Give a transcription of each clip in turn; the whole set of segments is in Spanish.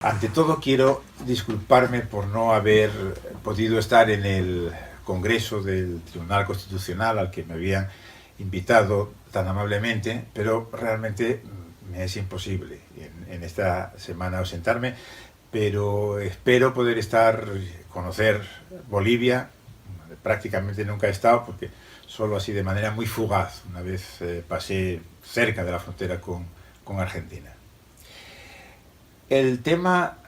Ante todo quiero disculparme por no haber podido estar en el Congreso del Tribunal Constitucional al que me habían invitado tan amablemente, pero realmente me es imposible en esta semana ausentarme, pero espero poder conocer Bolivia. Prácticamente nunca he estado porque solo así de manera muy fugaz una vez pasé cerca de la frontera con Argentina. El tema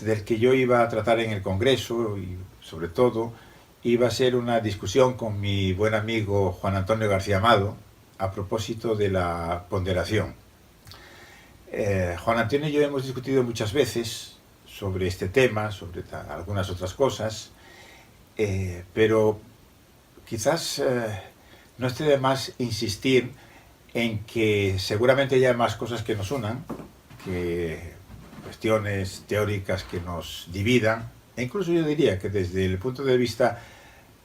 del que yo iba a tratar en el Congreso, y sobre todo, iba a ser una discusión con mi buen amigo Juan Antonio García Amado a propósito de la ponderación. Juan Antonio y yo hemos discutido muchas veces sobre este tema, sobre algunas otras cosas, pero quizás no esté de más insistir en que seguramente hay más cosas que nos unan, que cuestiones teóricas que nos dividan, e incluso yo diría que desde el punto de vista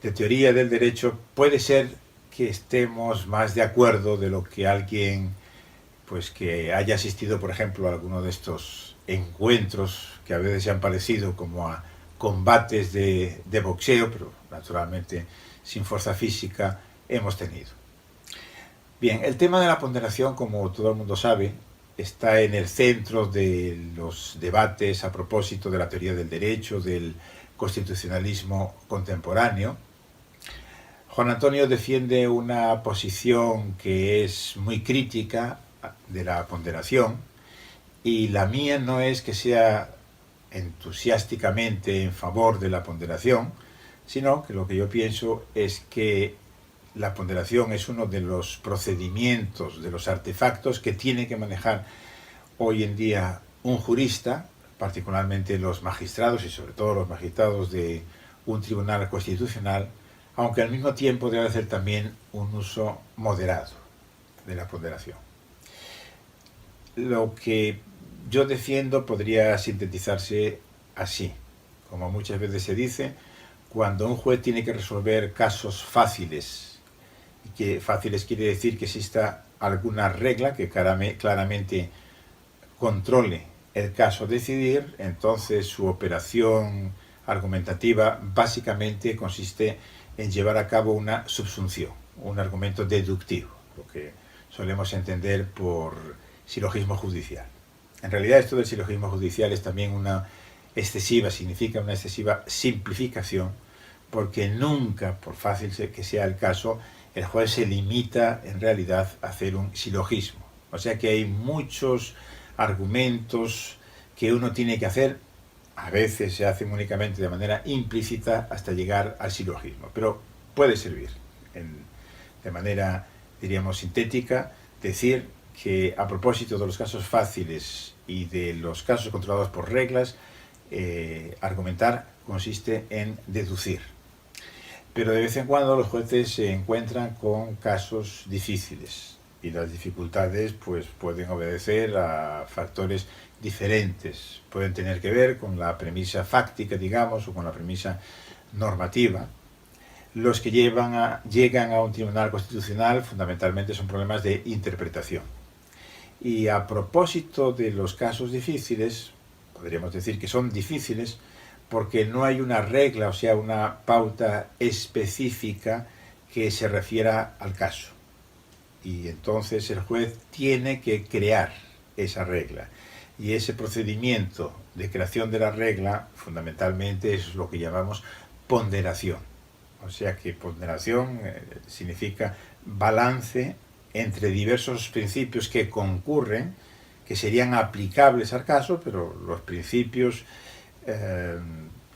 de teoría del derecho puede ser que estemos más de acuerdo de lo que alguien pues que haya asistido, por ejemplo, a alguno de estos encuentros que a veces se han parecido como a combates de boxeo, pero naturalmente sin fuerza física, hemos tenido. Bien, el tema de la ponderación, como todo el mundo sabe, está en el centro de los debates a propósito de la teoría del derecho, del constitucionalismo contemporáneo. Juan Antonio defiende una posición que es muy crítica de la ponderación, y la mía no es que sea entusiásticamente en favor de la ponderación, sino que lo que yo pienso es que la ponderación es uno de los procedimientos, de los artefactos que tiene que manejar hoy en día un jurista, particularmente los magistrados y sobre todo los magistrados de un tribunal constitucional, aunque al mismo tiempo debe hacer también un uso moderado de la ponderación. Lo que yo defiendo podría sintetizarse así. Como muchas veces se dice, cuando un juez tiene que resolver casos fáciles, y que fáciles quiere decir que exista alguna regla que claramente controle el caso a decidir, entonces su operación argumentativa básicamente consiste en llevar a cabo una subsunción, un argumento deductivo, lo que solemos entender por silogismo judicial. En realidad esto del silogismo judicial es también significa una excesiva simplificación, porque nunca, por fácil que sea el caso, el juez se limita en realidad a hacer un silogismo. O sea que hay muchos argumentos que uno tiene que hacer, a veces se hacen únicamente de manera implícita hasta llegar al silogismo, pero puede servir de manera, diríamos, sintética, decir que a propósito de los casos fáciles y de los casos controlados por reglas, argumentar consiste en deducir. Pero de vez en cuando los jueces se encuentran con casos difíciles y las dificultades pues pueden obedecer a factores diferentes. Pueden tener que ver con la premisa fáctica, digamos, o con la premisa normativa. Los que llegan a un tribunal constitucional fundamentalmente son problemas de interpretación. Y a propósito de los casos difíciles, podríamos decir que son difíciles porque no hay una regla, o sea, una pauta específica que se refiera al caso. Y entonces el juez tiene que crear esa regla. Y ese procedimiento de creación de la regla, fundamentalmente, es lo que llamamos ponderación. O sea que ponderación significa balance entre diversos principios que concurren, que serían aplicables al caso, pero los principios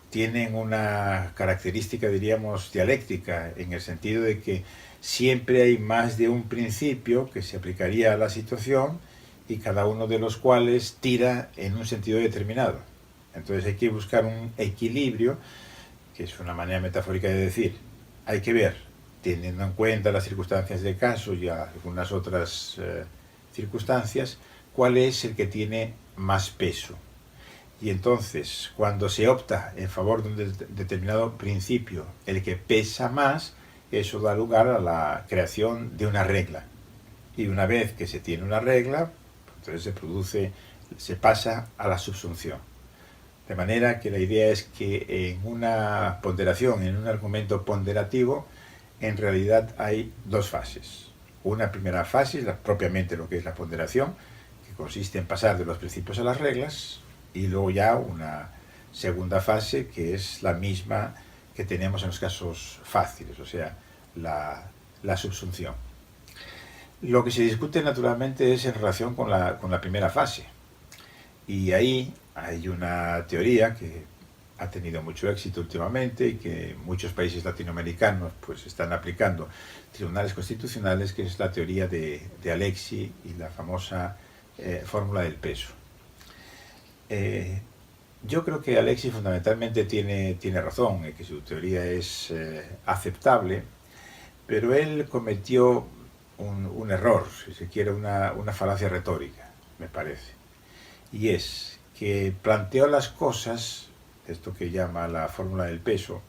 tienen una característica, diríamos, dialéctica, en el sentido de que siempre hay más de un principio que se aplicaría a la situación y cada uno de los cuales tira en un sentido determinado. Entonces hay que buscar un equilibrio, que es una manera metafórica de decir, hay que ver, teniendo en cuenta las circunstancias del caso y algunas otras circunstancias, cuál es el que tiene más peso. Y entonces, cuando se opta en favor de un determinado principio, el que pesa más, eso da lugar a la creación de una regla. Y una vez que se tiene una regla, entonces se pasa a la subsunción. De manera que la idea es que en una ponderación, en un argumento ponderativo, en realidad hay dos fases. Una primera fase, propiamente lo que es la ponderación, que consiste en pasar de los principios a las reglas, y luego ya una segunda fase que es la misma que tenemos en los casos fáciles, o sea, la subsunción. Lo que se discute naturalmente es en relación con la primera fase, y ahí hay una teoría que ha tenido mucho éxito últimamente y que muchos países latinoamericanos pues están aplicando tribunales constitucionales, que es la teoría de Alexi y la famosa fórmula del peso. Yo creo que Alexi fundamentalmente tiene razón, que su teoría es aceptable, pero él cometió un error, si se quiere, una falacia retórica, me parece. Y es que planteó las cosas, esto que llama la fórmula del peso,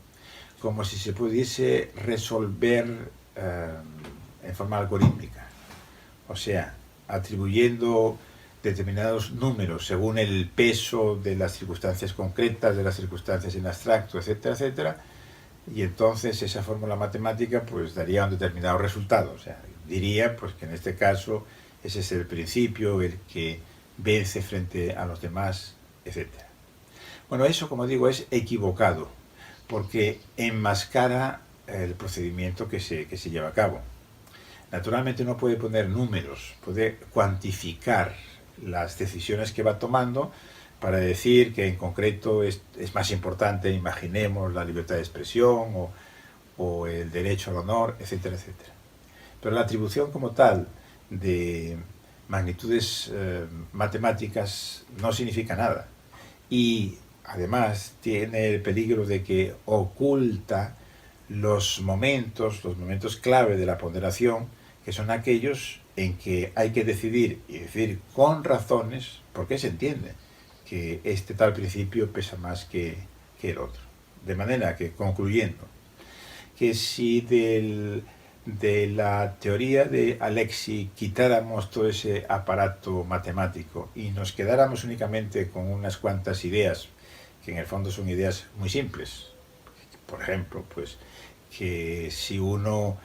como si se pudiese resolver en forma algorítmica. O sea, atribuyendo determinados números según el peso de las circunstancias concretas, de las circunstancias en abstracto, etcétera, etcétera, y entonces esa fórmula matemática pues daría un determinado resultado. O sea, diría pues que en este caso ese es el principio, el que vence frente a los demás, etcétera. Bueno, eso, como digo, es equivocado, porque enmascara el procedimiento que se lleva a cabo. Naturalmente no puede poner números, puede cuantificar las decisiones que va tomando para decir que en concreto es más importante, imaginemos, la libertad de expresión o el derecho al honor, etcétera, etcétera. Pero la atribución como tal de magnitudes matemáticas no significa nada. Y además tiene el peligro de que oculta los momentos clave de la ponderación, que son aquellos en que hay que decidir, y decidir con razones, porque se entiende que este tal principio pesa más que el otro. De manera que, concluyendo, que si de la teoría de Alexi quitáramos todo ese aparato matemático y nos quedáramos únicamente con unas cuantas ideas, que en el fondo son ideas muy simples. Por ejemplo, pues que si uno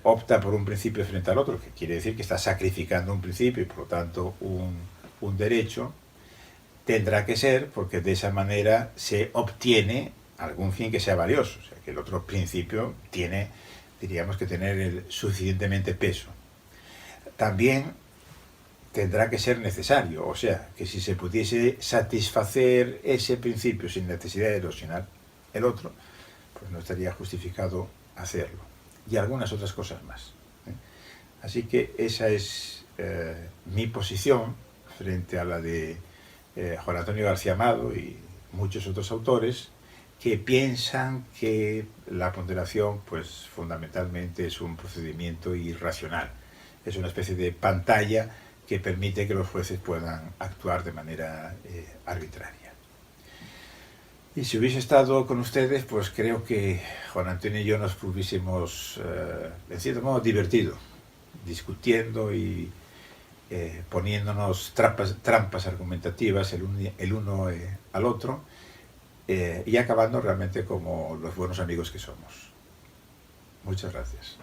opta por un principio frente al otro, que quiere decir que está sacrificando un principio y por lo tanto un derecho, tendrá que ser porque de esa manera se obtiene algún fin que sea valioso, o sea, que el otro principio tiene, diríamos, que tener el suficientemente peso. También tendrá que ser necesario, o sea, que si se pudiese satisfacer ese principio sin necesidad de erosionar el otro, pues no estaría justificado hacerlo. Y algunas otras cosas más. Así que esa es mi posición frente a la de Juan Antonio García Amado y muchos otros autores que piensan que la ponderación pues fundamentalmente es un procedimiento irracional, es una especie de pantalla que permite que los jueces puedan actuar de manera arbitraria. Y si hubiese estado con ustedes, pues creo que Juan Antonio y yo nos hubiésemos, en cierto modo, divertido, discutiendo y poniéndonos trampas argumentativas el uno al otro, y acabando realmente como los buenos amigos que somos. Muchas gracias.